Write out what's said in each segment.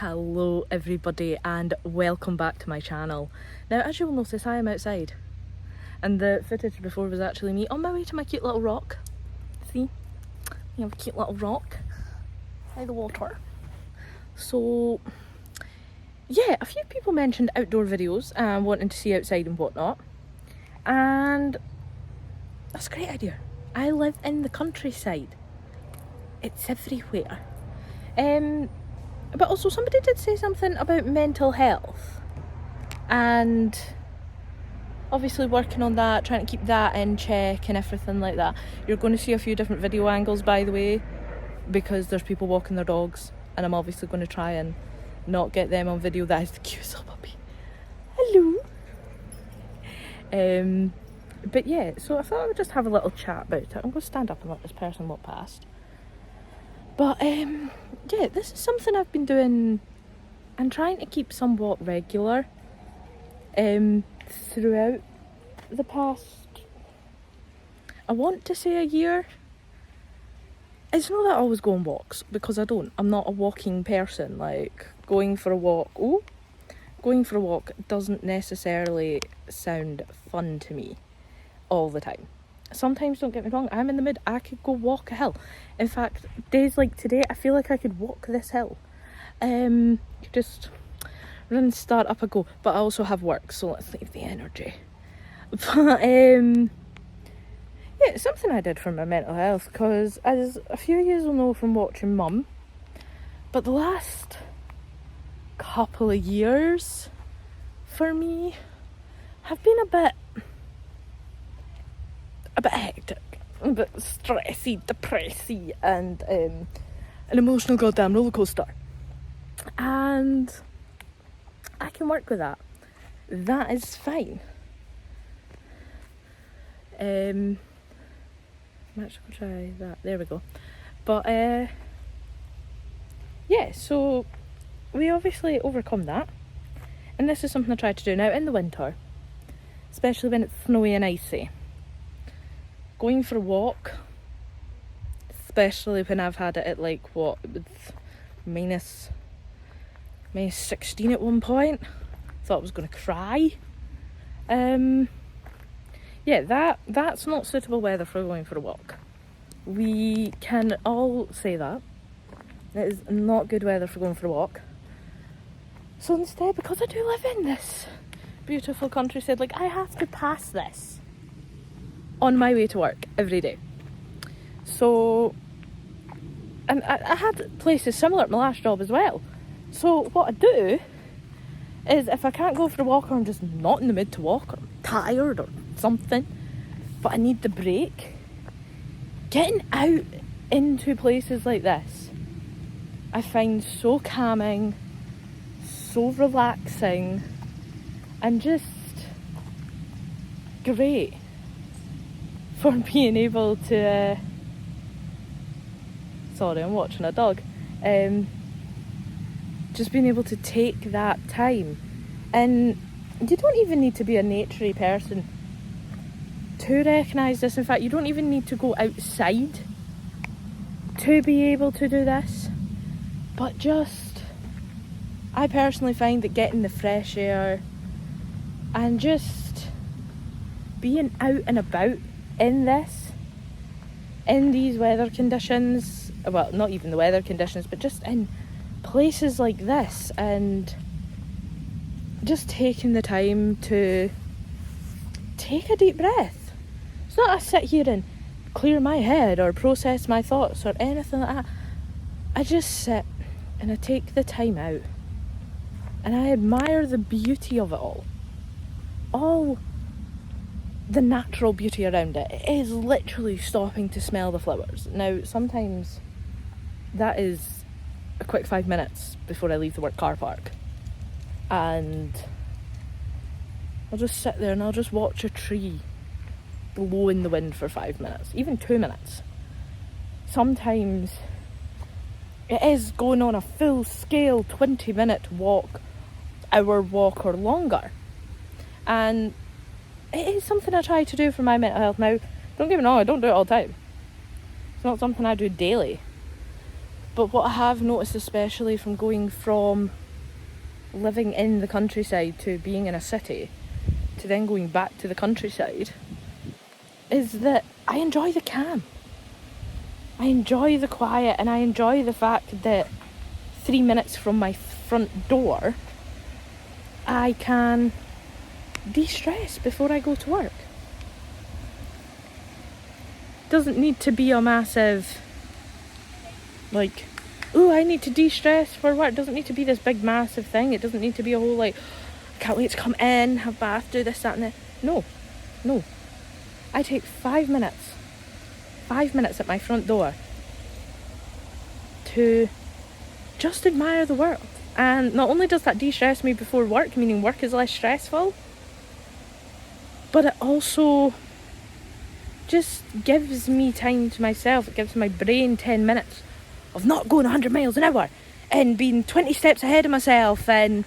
Hello everybody and welcome back to my channel. Now as you will notice I am outside and the footage before was actually me on my way to my cute little rock. See? We have a cute little rock by the water. So yeah, a few people mentioned outdoor videos and wanting to see outside and whatnot, and that's a great idea. I live in the countryside. It's everywhere. But also somebody did say something about mental health and obviously working on that, trying to keep that in check and everything like that. You're going to see a few different video angles, by the way, because there's people walking their dogs and I'm obviously going to try and not get them on video. That is the cutest little puppy. Hello. But yeah, so I thought I would just have a little chat about it. I'm going to stand up and let this person walk past. But yeah, this is something I've been doing and trying to keep somewhat regular throughout the past, I want to say, a year. It's not that I always go on walks, because I don't. I'm not a walking person. Like, going for a walk doesn't necessarily sound fun to me all the time. Sometimes, don't get me wrong, I'm in the mood, I could go walk a hill. In fact, days like today, I feel like I could walk this hill. Just run, start, up I go. But I also have work, so let's leave the energy. But yeah, it's something I did for my mental health, because as a few of you will know from watching Mum, but the last couple of years for me have been a bit hectic, a bit stressy, depressy, and an emotional goddamn roller coaster. And I can work with that. That is fine. I'm actually gonna try that. There we go. But yeah, so we obviously overcome that, and this is something I try to do now in the winter, especially when it's snowy and icy. Going for a walk, especially when I've had it at like what, minus 16 at one point. Thought I was going to cry. Yeah, that's not suitable weather for going for a walk. We can all say that. It is not good weather for going for a walk. So instead, because I do live in this beautiful countryside, like, I have to pass this on my way to work every day. So, and I had places similar at my last job as well. So what I do is, if I can't go for a walk, or I'm just not in the mood to walk, or I'm tired or something, but I need the break, getting out into places like this I find so calming, so relaxing, and just great for being able to sorry, I'm watching a dog. Just being able to take that time. And you don't even need to be a naturey person to recognise this. In fact, you don't even need to go outside to be able to do this. But just, I personally find that getting the fresh air and just being out and about in these weather conditions, well, not even the weather conditions, but just in places like this, and just taking the time to take a deep breath. It's not I sit here and clear my head or process my thoughts or anything like that. I just sit and I take the time out and I admire the beauty of it all the natural beauty around it. It is literally stopping to smell the flowers. Now, sometimes that is a quick 5 minutes before I leave the work car park, and I'll just sit there and I'll just watch a tree blow in the wind for 5 minutes, even 2 minutes. Sometimes it is going on a full scale 20-minute walk, hour walk or longer, and it is something I try to do for my mental health. Now, don't get me wrong, I don't do it all the time. It's not something I do daily. But what I have noticed, especially from going from living in the countryside to being in a city, to then going back to the countryside, is that I enjoy the calm. I enjoy the quiet, and I enjoy the fact that 3 minutes from my front door, I can de-stress before I go to work. Doesn't need to be a massive, like, oh, I need to de-stress for work. It doesn't need to be this big massive thing. It doesn't need to be a whole like, can't wait to come in, have a bath, do this, that and that. No. I take 5 minutes at my front door to just admire the world. And not only does that de-stress me before work, meaning work is less stressful, but it also just gives me time to myself. It gives my brain 10 minutes of not going 100 miles an hour and being 20 steps ahead of myself and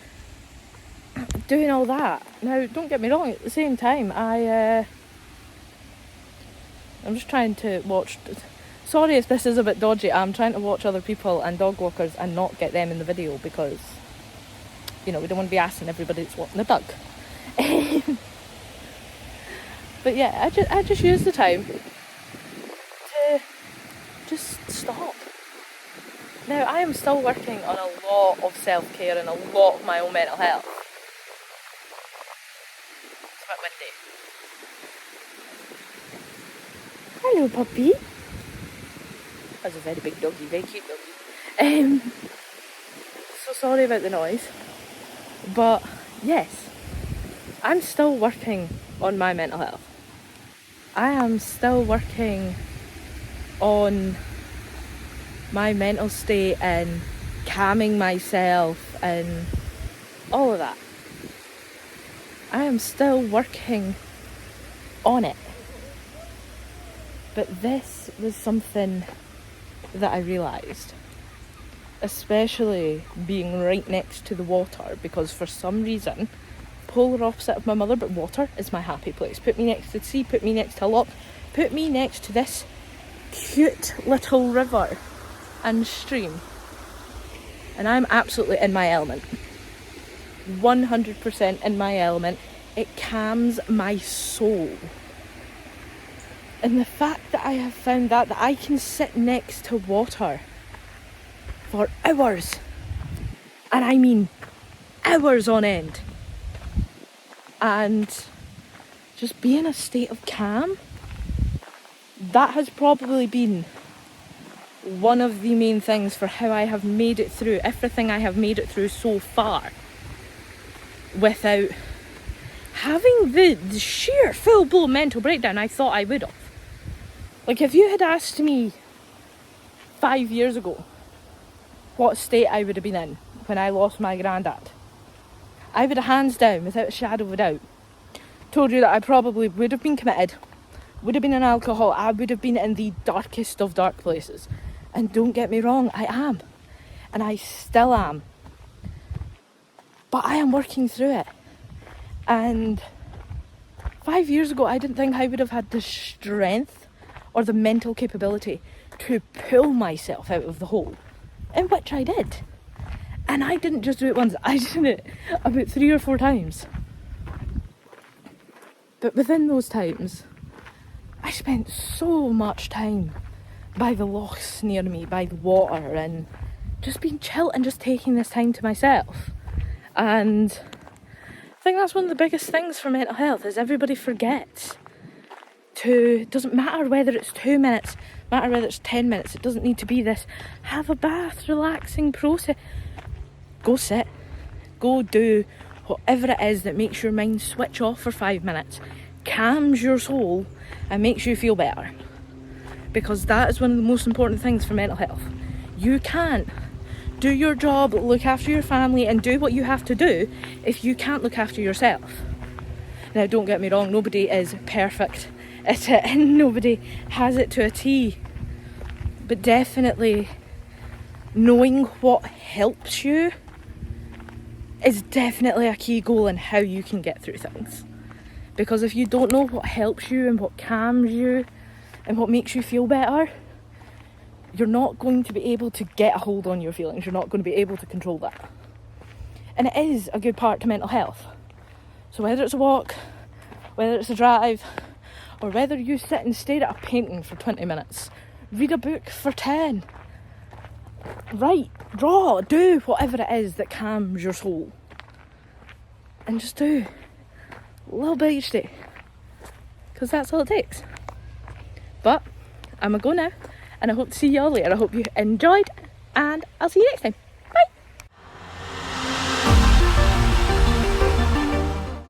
doing all that. Now, don't get me wrong, at the same time, I'm just trying to watch... Sorry if this is a bit dodgy. I'm trying to watch other people and dog walkers and not get them in the video because, you know, we don't want to be asking everybody that's walking the dog. But yeah, I just use the time to just stop. Now, I am still working on a lot of self-care and a lot of my own mental health. It's a bit windy. Hello, puppy. That's a very big doggy, very cute doggy. So sorry about the noise. But yes, I'm still working on my mental health. I am still working on my mental state and calming myself and all of that. I am still working on it. But this was something that I realised, especially being right next to the water, because for some reason, polar opposite of my mother, but water is my happy place. Put me next to the sea, put me next to a loch, put me next to this cute little river and stream, and I'm absolutely in my element. 100% in my element. It calms my soul. And the fact that I have found that I can sit next to water for hours, and I mean hours on end, and just be in a state of calm, that has probably been one of the main things for how I have made it through everything I have made it through so far without having the sheer full-blown mental breakdown I thought I would have. Like, if you had asked me 5 years ago what state I would have been in when I lost my granddad, I would have hands down, without a shadow of a doubt, told you that I probably would have been committed, would have been an alcoholic. I would have been in the darkest of dark places. And don't get me wrong, I am. And I still am. But I am working through it. And 5 years ago, I didn't think I would have had the strength or the mental capability to pull myself out of the hole, in which I did. And I didn't just do it once, I did it about 3 or 4 times. But within those times, I spent so much time by the lochs near me, by the water, and just being chill and just taking this time to myself. And I think that's one of the biggest things for mental health, is everybody forgets to, it doesn't matter whether it's 2 minutes, matter whether it's 10 minutes, it doesn't need to be this have a bath, relaxing process. Go sit, go do whatever it is that makes your mind switch off for 5 minutes, calms your soul and makes you feel better. Because that is one of the most important things for mental health. You can't do your job, look after your family and do what you have to do if you can't look after yourself. Now, don't get me wrong, nobody is perfect at it and nobody has it to a T. But definitely knowing what helps you is definitely a key goal in how you can get through things. Because if you don't know what helps you and what calms you and what makes you feel better, you're not going to be able to get a hold on your feelings. You're not going to be able to control that. And it is a good part to mental health. So whether it's a walk, whether it's a drive, or whether you sit and stare at a painting for 20 minutes, read a book for 10, write, draw, do whatever it is that calms your soul. And just do a little bit each day. Because that's all it takes. But I'm going to go now, and I hope to see you all later. I hope you enjoyed, and I'll see you next time.